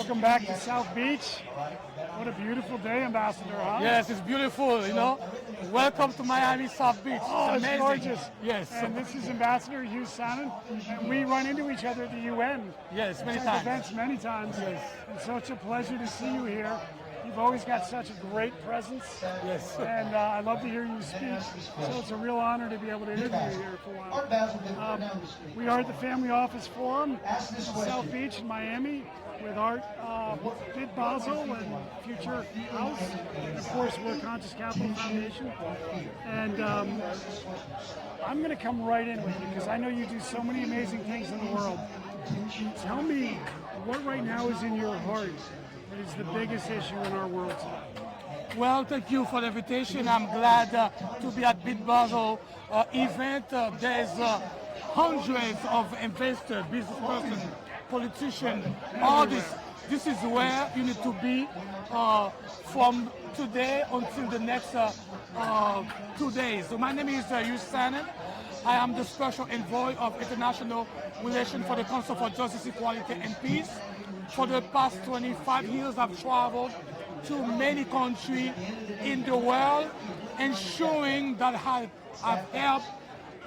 Welcome back to South Beach. What a beautiful day, Ambassador, huh? Yes, it's beautiful, you know. Welcome to Miami South Beach. Oh, it's gorgeous. Yes. And this is Ambassador Hugues Sanon, and we run into each other at the UN. Yes, many At times. events many times. Yes. And such a pleasure to see you here. You've always got such a great presence. Yes. And I love to hear you speak. So it's a real honor to be able to interview you here for a while. We are at the Family Office Forum in South Beach in Miami with Art BitBasel and Future House. And of course, we're Conscious Capital Foundation. And I'm going to come right in with you because I know you do so many amazing things in the world. Tell me what right now is in your heart that is the biggest issue in our world today. Well, thank you for the invitation. I'm glad to be at BitBasel event. There's hundreds of investors, business persons, politicians, all this. This is where you need to be from today until the next 2 days. So my name is Hugues Sanon. I am the Special Envoy of International Relations for the Council for Justice, Equality and Peace. For the past 25 years, I've traveled to many countries in the world, ensuring that I've helped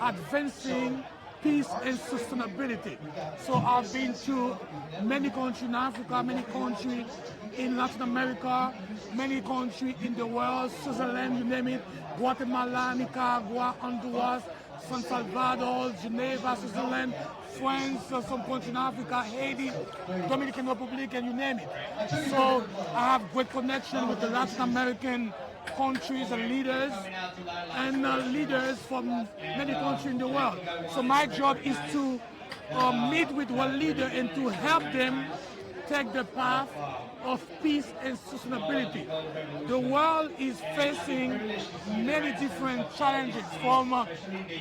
advancing peace and sustainability. So I've been to many countries in Africa, many countries in Latin America, many countries in the world, Switzerland, you name it, Guatemala, Nicaragua, Honduras, San Salvador, Geneva, Switzerland, France, some countries in Africa, Haiti, Dominican Republic, and you name it. So I have great connection with the Latin American countries and leaders from many countries in the world. So my job is to meet with one leader and to help them take the path of peace and sustainability. The world is facing many different challenges, from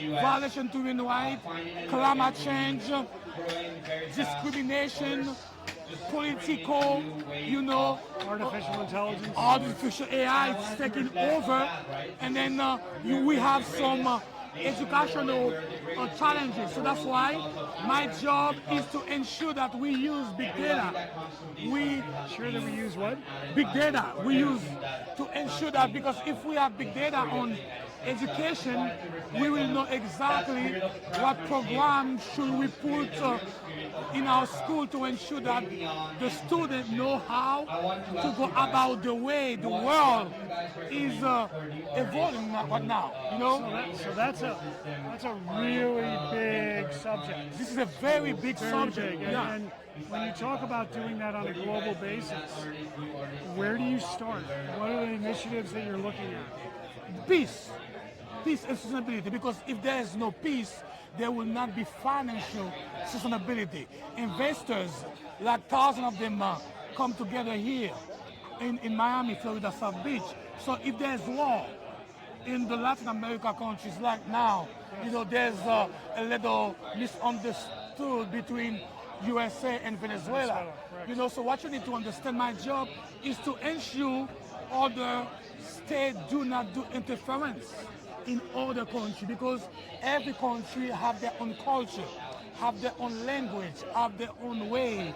violation to human rights, climate change, discrimination, political, artificial AI is taking over, and then we have some educational challenges. So that's why my job is to ensure that we use big data. We use what? Big data. We use to ensure that, because if we have big data on education, we will know exactly what program should we put in our school to ensure that the students know how to go about the way the world is evolving right now. You know. So that's a really big subject. This is a very big subject. Big. And when you talk about doing that on a global basis, where do you start? What are the initiatives that you're looking at? Peace and sustainability, because if there is no peace, there will not be financial sustainability. Investors, like thousands of them, come together here in Miami, Florida, South Beach. So if there's war in the Latin America countries like now, there's a little misunderstood between USA and Venezuela. So what you need to understand, my job is to ensure other states do not do interference in other countries, because every country have their own culture, have their own language, have their own way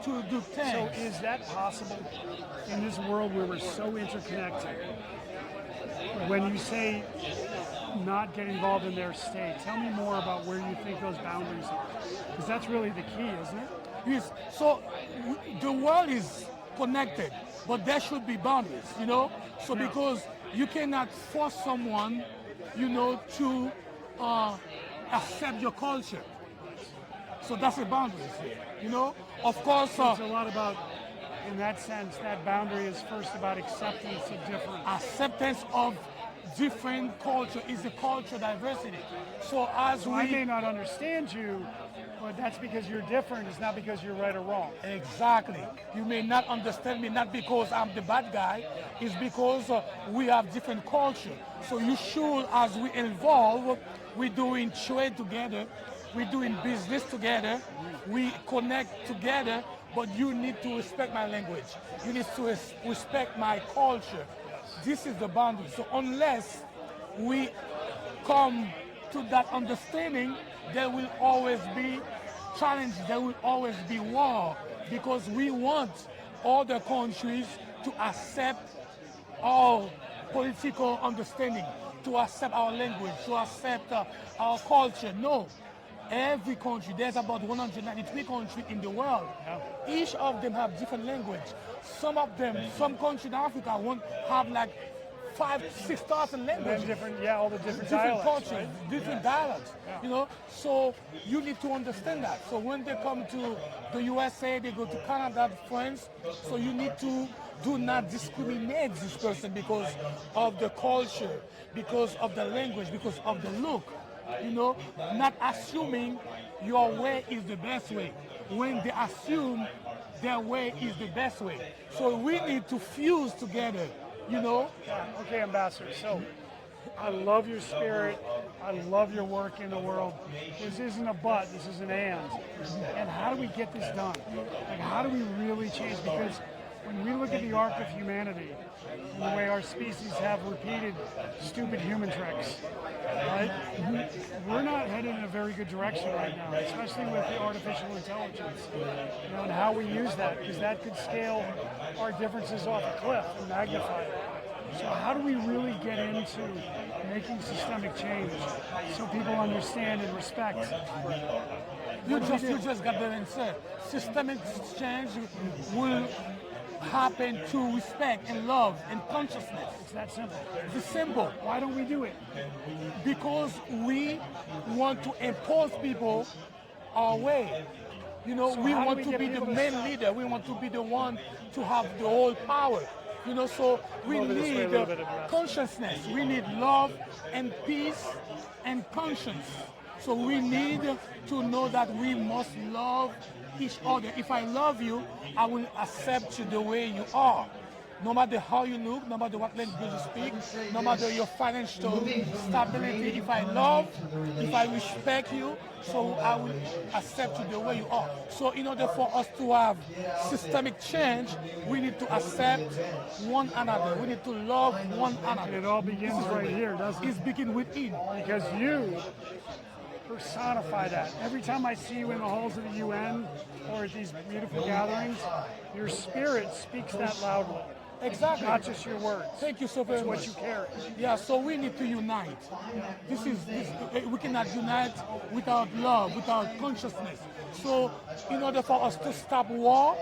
to do things. So is that possible in this world where we're so interconnected? When you say not get involved in their state, tell me more about where you think those boundaries are, because that's really the key, isn't it? Yes. So the world is connected, but there should be boundaries, So because you cannot force someone, to accept your culture. So that's the boundaries here, Of course. It's a lot about, in that sense, that boundary is first about acceptance of difference. Acceptance of different culture is the culture diversity. So I may not understand you, but that's because you're different. It's not because you're right or wrong. Exactly. You may not understand me, not because I'm the bad guy. It's because we have different culture. So you should, as we evolve, we're doing trade together, we're doing business together, we connect together, but you need to respect my language. You need to respect my culture. This is the boundary. So unless we come to that understanding, there will always be challenge, there will always be war, because we want other countries to accept our political understanding, to accept our language, to accept our culture. No. Every country, there's about 193 countries in the world. Each of them have different language. Some of them, some countries in Africa won't have like 5,000-6,000 languages. All the different dialects, cultures, right? different dialects. You know, so you need to understand that. So when they come to the USA, they go to Canada, France. So you need to do not discriminate this person because of the culture, because of the language, because of the look. You know, not assuming your way is the best way when they assume their way is the best way. So we need to fuse together, you know. Okay, Ambassador, so I love your spirit. I love your work in the world. This isn't a but, this is an and. And how do we get this done? Like, how do we really change? Because when we look at the arc of humanity, and the way our species have repeated stupid human tricks, right? We're not headed in a very good direction right now, especially with the artificial intelligence, you know, and how we use that, because that could scale our differences off a cliff and magnify it. So how do we really get into making systemic change so people understand and respect? You just got the answer. Systemic change will happen through respect and love and consciousness. It's that simple. It's simple. Why don't we do it? Because we want to impose people our way. You know, So we how do want we to get be the people to main stop? leader. We want to be the one to have the whole power. You know, so we Over this way a need little bit, Ambassador. consciousness. We need love and peace and conscience. So we need to know that we must love each other. If I love you, I will accept you the way you are. No matter how you look, no matter what language you speak, no matter your financial stability, if I love, if I respect you, so I will accept you the way you are. So in order for us to have systemic change, we need to accept one another. We need to love one another. And it all begins right here, doesn't it? It's begin within. Because you personify that. Every time I see you in the halls of the UN or at these beautiful gatherings, your spirit speaks that loudly. Exactly. Not just your words. Thank you so very It's much. what you carry. Yeah, so we need to unite. We cannot unite without love, without consciousness. So in order for us to stop war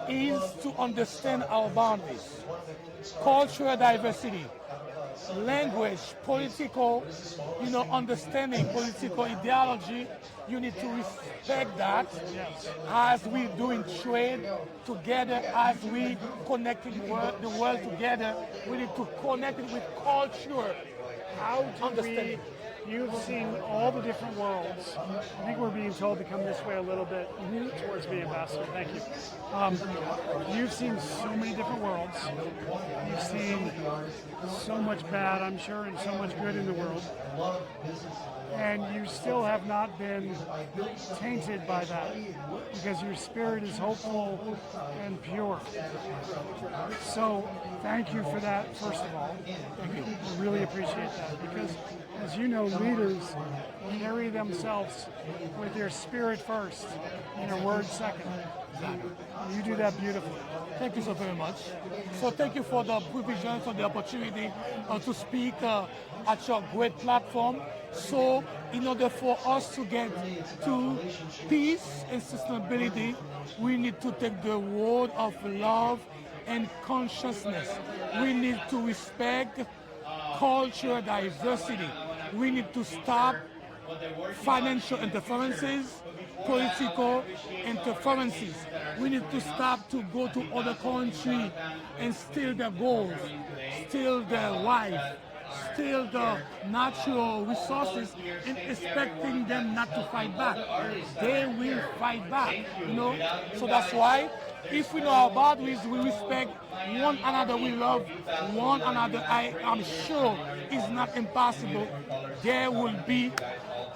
is to understand our boundaries. Cultural diversity, language, political, understanding, political ideology, you need to respect that as we doing trade together, as we connecting the world together, we need to connect it with culture. How do we, you've seen all the different worlds. I think we're being told to come this way a little bit towards me, Ambassador. Thank you. You've seen so many different worlds. You've seen so much bad, I'm sure, and so much good in the world. And you still have not been tainted by that because your spirit is hopeful and pure. So thank you for that, first of all. Thank you. I really appreciate that because, as you know, leaders carry themselves with their spirit first and their words second. You do that beautifully. Thank you so very much. So thank you for the privilege and for the opportunity to speak at your great platform. So in order for us to get to peace and sustainability, we need to take the word of love and consciousness. We need to respect cultural diversity. We need to stop financial interferences, political interferences. We need to stop to go to other countries and steal their gold, steal their wife, steal the natural resources and expecting them not to fight back. They will fight back, So that's why if we know our boundaries, we respect one another, we love one another. I am sure it's not impossible. There will be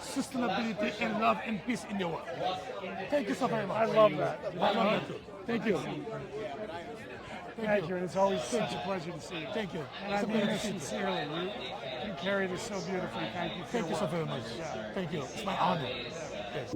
sustainability and love and peace in the world. Thank you so very much. I love that. I love that too. Thank you. Thank you, and it's always such a pleasure to see you. Thank you. And I mean this sincerely. You carry this so beautifully. Thank you. Thank you so very much. Thank you. It's my honor. Yes.